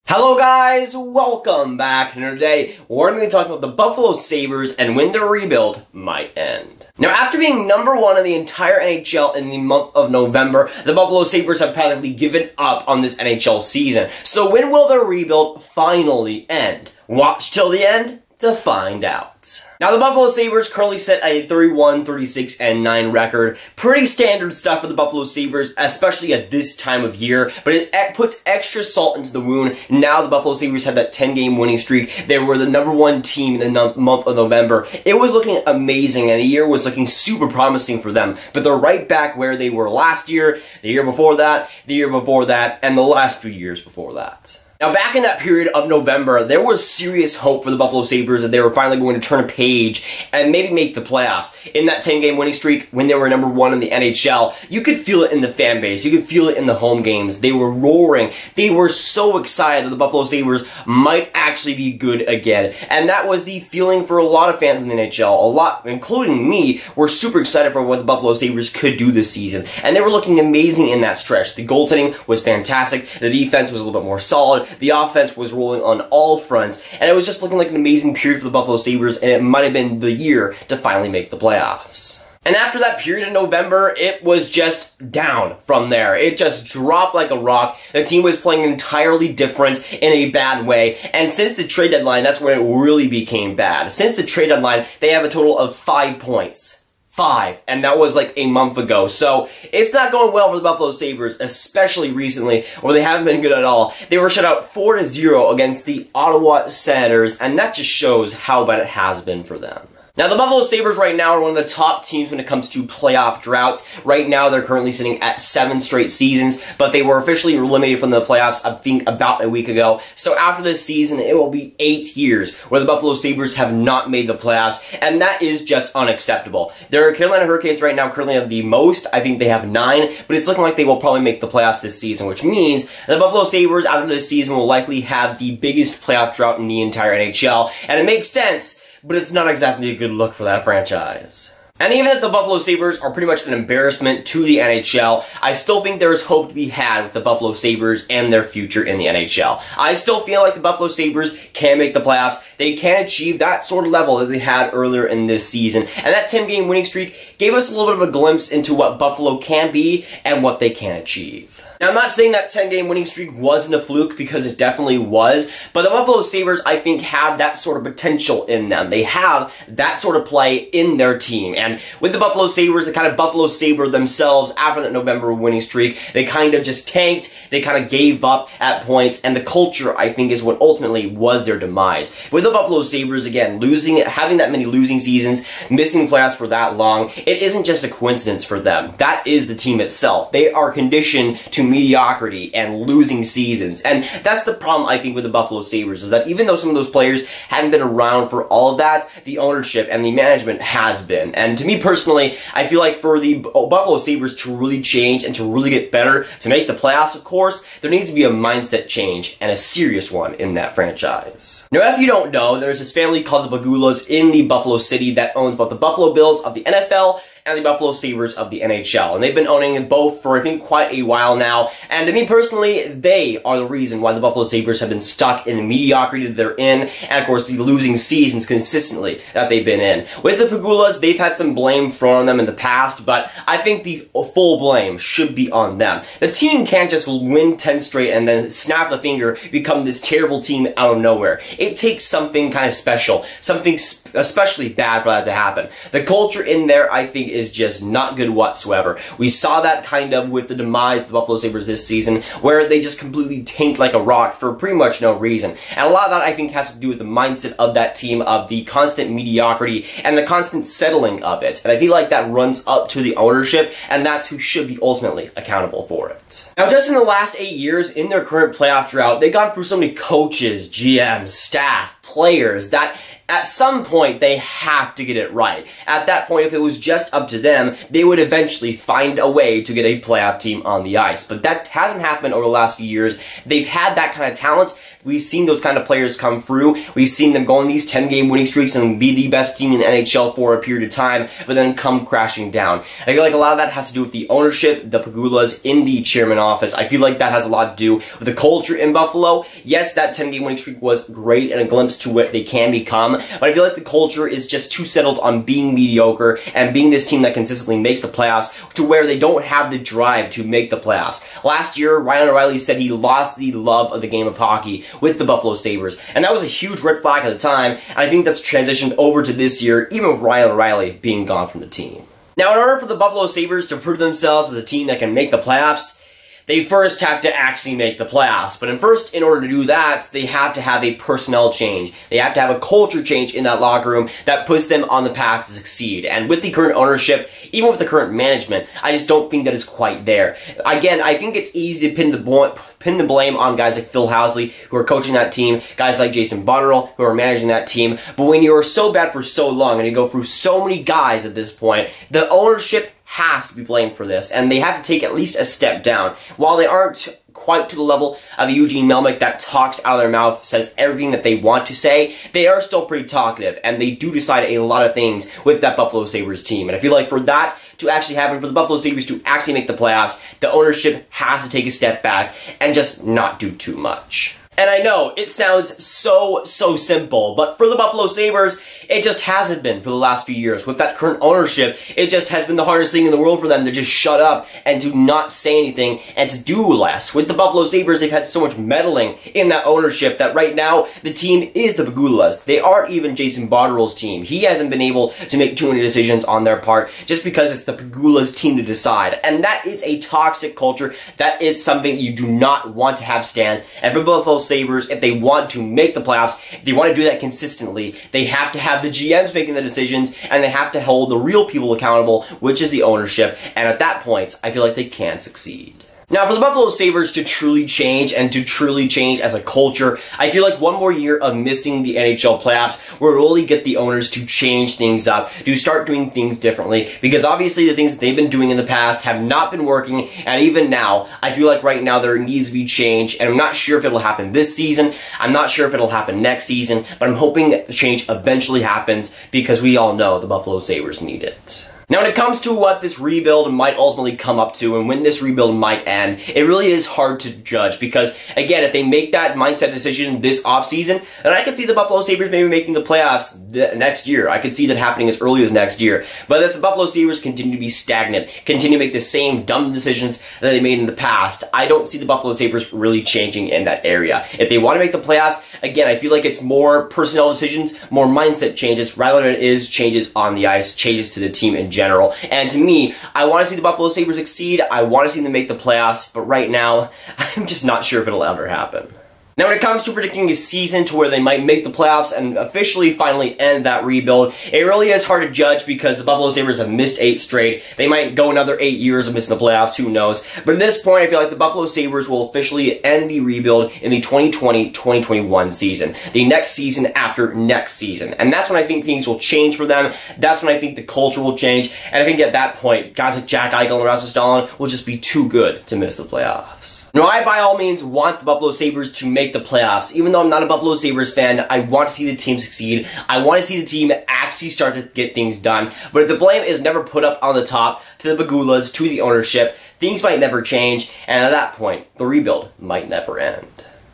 Hello guys, welcome back, and today we're going to be talking about the Buffalo Sabres and when their rebuild might end. Now, after being #1 in the entire NHL in the month of November, the Buffalo Sabres have practically given up on this NHL season. So when will their rebuild finally end? Watch till the end to find out. Now, the Buffalo Sabres currently sit at a 31, 36, and 9 record. Pretty standard stuff for the Buffalo Sabres, especially at this time of year, but it puts extra salt into the wound. Now the Buffalo Sabres have that 10-game winning streak. They were the #1 team in the month of November. It was looking amazing, and the year was looking super promising for them, but they're right back where they were last year, the year before that, the year before that, and the last few years before that. Now, back in that period of November, there was serious hope for the Buffalo Sabres that they were finally going to turn a page and maybe make the playoffs. In that 10-game winning streak, when they were #1 in the NHL, you could feel it in the fan base. You could feel it in the home games. They were roaring. They were so excited that the Buffalo Sabres might actually be good again. And that was the feeling for a lot of fans in the NHL. A lot, including me, were super excited for what the Buffalo Sabres could do this season. And they were looking amazing in that stretch. The goaltending was fantastic. The defense was a little bit more solid. The offense was rolling on all fronts, and it was just looking like an amazing period for the Buffalo Sabres, and it might have been the year to finally make the playoffs. And after that period in November, it was just down from there. It just dropped like a rock. The team was playing entirely different in a bad way, and since the trade deadline, that's when it really became bad. Since the trade deadline, they have a total of 5 points. 5, and that was like a month ago. So it's not going well for the Buffalo Sabres, especially recently, where they haven't been good at all. They were shut out 4-0 against the Ottawa Senators, and that just shows how bad it has been for them. Now, the Buffalo Sabres right now are one of the top teams when it comes to playoff droughts. Right now, they're currently sitting at 7 straight seasons, but they were officially eliminated from the playoffs, I think, about a week ago. So after this season, it will be 8 years where the Buffalo Sabres have not made the playoffs, and that is just unacceptable. Their Carolina Hurricanes right now currently have the most. I think they have 9, but it's looking like they will probably make the playoffs this season, which means the Buffalo Sabres, after this season, will likely have the biggest playoff drought in the entire NHL, and it makes sense, but it's not exactly a good look for that franchise. And even if the Buffalo Sabres are pretty much an embarrassment to the NHL, I still think there is hope to be had with the Buffalo Sabres and their future in the NHL. I still feel like the Buffalo Sabres can make the playoffs. They can achieve that sort of level that they had earlier in this season. And that 10-game winning streak gave us a little bit of a glimpse into what Buffalo can be and what they can achieve. Now, I'm not saying that 10-game winning streak wasn't a fluke, because it definitely was, but the Buffalo Sabres, I think, have that sort of potential in them. They have that sort of play in their team. And with the Buffalo Sabres, they kind of Buffalo Sabre themselves after that November winning streak. They kind of just tanked, they kind of gave up at points, and the culture, I think, is what ultimately was their demise. With the Buffalo Sabres, again, having that many losing seasons, missing playoffs for that long, it isn't just a coincidence for them. That is the team itself. They are conditioned to mediocrity and losing seasons, and that's the problem, I think, with the Buffalo Sabres, is that even though some of those players haven't been around for all of that, the ownership and the management has been. And to me personally, I feel like for the Buffalo Sabres to really change and to really get better, to make the playoffs, of course, there needs to be a mindset change, and a serious one, in that franchise. Now, if you don't know, there's this family called the Pegulas in the Buffalo City that owns both the Buffalo Bills of the NFL and the Buffalo Sabres of the NHL. And they've been owning both for, I think, quite a while now. And to me personally, they are the reason why the Buffalo Sabres have been stuck in the mediocrity that they're in, and of course the losing seasons consistently that they've been in. With the Pegulas, they've had some blame thrown on them in the past, but I think the full blame should be on them. The team can't just win 10 straight and then snap the finger, become this terrible team out of nowhere. It takes something kind of special, something especially bad for that to happen. The culture in there, I think, is just not good whatsoever. We saw that kind of with the demise of the Buffalo Sabres this season, where they just completely tanked like a rock for pretty much no reason. And a lot of that, I think, has to do with the mindset of that team, of the constant mediocrity and the constant settling of it. And I feel like that runs up to the ownership, and that's who should be ultimately accountable for it. Now, just in the last 8 years, in their current playoff drought, they've gone through so many coaches, GMs, staff, players that at some point they have to get it right. At that point, if it was just up to them, they would eventually find a way to get a playoff team on the ice. But that hasn't happened over the last few years. They've had that kind of talent. We've seen those kind of players come through. We've seen them go on these 10-game winning streaks and be the best team in the NHL for a period of time, but then come crashing down. I feel like a lot of that has to do with the ownership, the Pegulas in the chairman office. I feel like that has a lot to do with the culture in Buffalo. Yes, that 10-game winning streak was great and a glimpse to what they can become, but I feel like the culture is just too settled on being mediocre and being this team that consistently makes the playoffs to where they don't have the drive to make the playoffs. Last year, Wylie said he lost the love of the game of hockey with the Buffalo Sabres, and that was a huge red flag at the time, and I think that's transitioned over to this year, even with Wylie being gone from the team. Now, in order for the Buffalo Sabres to prove themselves as a team that can make the playoffs, they first have to actually make the playoffs. But in order to do that, they have to have a personnel change. They have to have a culture change in that locker room that puts them on the path to succeed. And with the current ownership, even with the current management, I just don't think that it's quite there. Again, I think it's easy to pin the blame on guys like Phil Housley, who are coaching that team, guys like Jason Butterill, who are managing that team. But when you're so bad for so long and you go through so many guys at this point, the ownership has to be blamed for this, and they have to take at least a step down. While they aren't quite to the level of Eugene Melnyk that talks out of their mouth, says everything that they want to say, they are still pretty talkative, and they do decide a lot of things with that Buffalo Sabres team. And I feel like for that to actually happen, for the Buffalo Sabres to actually make the playoffs, the ownership has to take a step back and just not do too much. And I know, it sounds so simple, but for the Buffalo Sabres, it just hasn't been for the last few years. With that current ownership, it just has been the hardest thing in the world for them to just shut up and to not say anything and to do less. With the Buffalo Sabres, they've had so much meddling in that ownership that right now, the team is the Pegulas. They aren't even Jason Botterill's team. He hasn't been able to make too many decisions on their part just because it's the Pegulas team to decide. And that is a toxic culture. That is something you do not want to have stand. And for Buffalo Sabres, if they want to make the playoffs, if they want to do that consistently, they have to have the GMs making the decisions, and they have to hold the real people accountable, which is the ownership, and at that point, I feel like they can succeed. Now, for the Buffalo Sabres to truly change and to truly change as a culture, I feel like one more year of missing the NHL playoffs will really get the owners to change things up, to start doing things differently, because obviously the things that they've been doing in the past have not been working, and even now, I feel like right now there needs to be change, and I'm not sure if it'll happen this season, I'm not sure if it'll happen next season, but I'm hoping change eventually happens, because we all know the Buffalo Sabres need it. Now, when it comes to what this rebuild might ultimately come up to and when this rebuild might end, it really is hard to judge because, again, if they make that mindset decision this offseason, then I could see the Buffalo Sabres maybe making the playoffs next year. I could see that happening as early as next year. But if the Buffalo Sabres continue to be stagnant, continue to make the same dumb decisions that they made in the past, I don't see the Buffalo Sabres really changing in that area. If they want to make the playoffs, again, I feel like it's more personnel decisions, more mindset changes, rather than it is changes on the ice, changes to the team in general. And to me, I want to see the Buffalo Sabres succeed. I want to see them make the playoffs, but right now, I'm just not sure if it'll ever happen. Now, when it comes to predicting a season to where they might make the playoffs and officially finally end that rebuild, it really is hard to judge because the Buffalo Sabres have missed 8 straight. They might go another 8 years of missing the playoffs, who knows. But at this point, I feel like the Buffalo Sabres will officially end the rebuild in the 2020-2021 season. The next season after next season. And that's when I think things will change for them. That's when I think the culture will change. And I think at that point, guys like Jack Eichel and Rasmus Dahlin will just be too good to miss the playoffs. Now, I by all means want the Buffalo Sabres to make the playoffs. Even though I'm not a Buffalo Sabres fan, I want to see the team succeed. I want to see the team actually start to get things done. But if the blame is never put up on the top to the Pegulas, to the ownership, things might never change, and at that point, the rebuild might never end.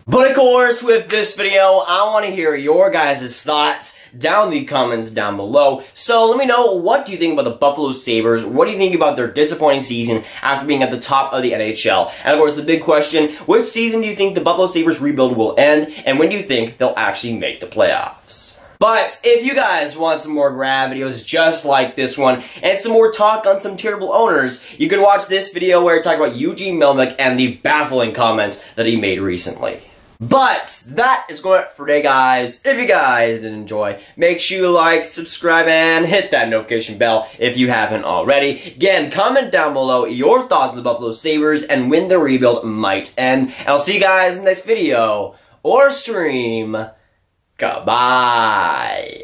But of course, with this video, I want to hear your guys' thoughts down in the comments down below. So let me know, what do you think about the Buffalo Sabres? What do you think about their disappointing season after being at the top of the NHL? And of course, the big question, which season do you think the Buffalo Sabres rebuild will end? And when do you think they'll actually make the playoffs? But if you guys want some more Grav videos just like this one, and some more talk on some terrible owners, you can watch this video where I talk about Eugene Melnyk and the baffling comments that he made recently. But that is going for today, guys. If you guys did enjoy, make sure you like, subscribe, and hit that notification bell if you haven't already. Again, comment down below your thoughts on the Buffalo Sabres and when the rebuild might end. And I'll see you guys in the next video or stream. Goodbye.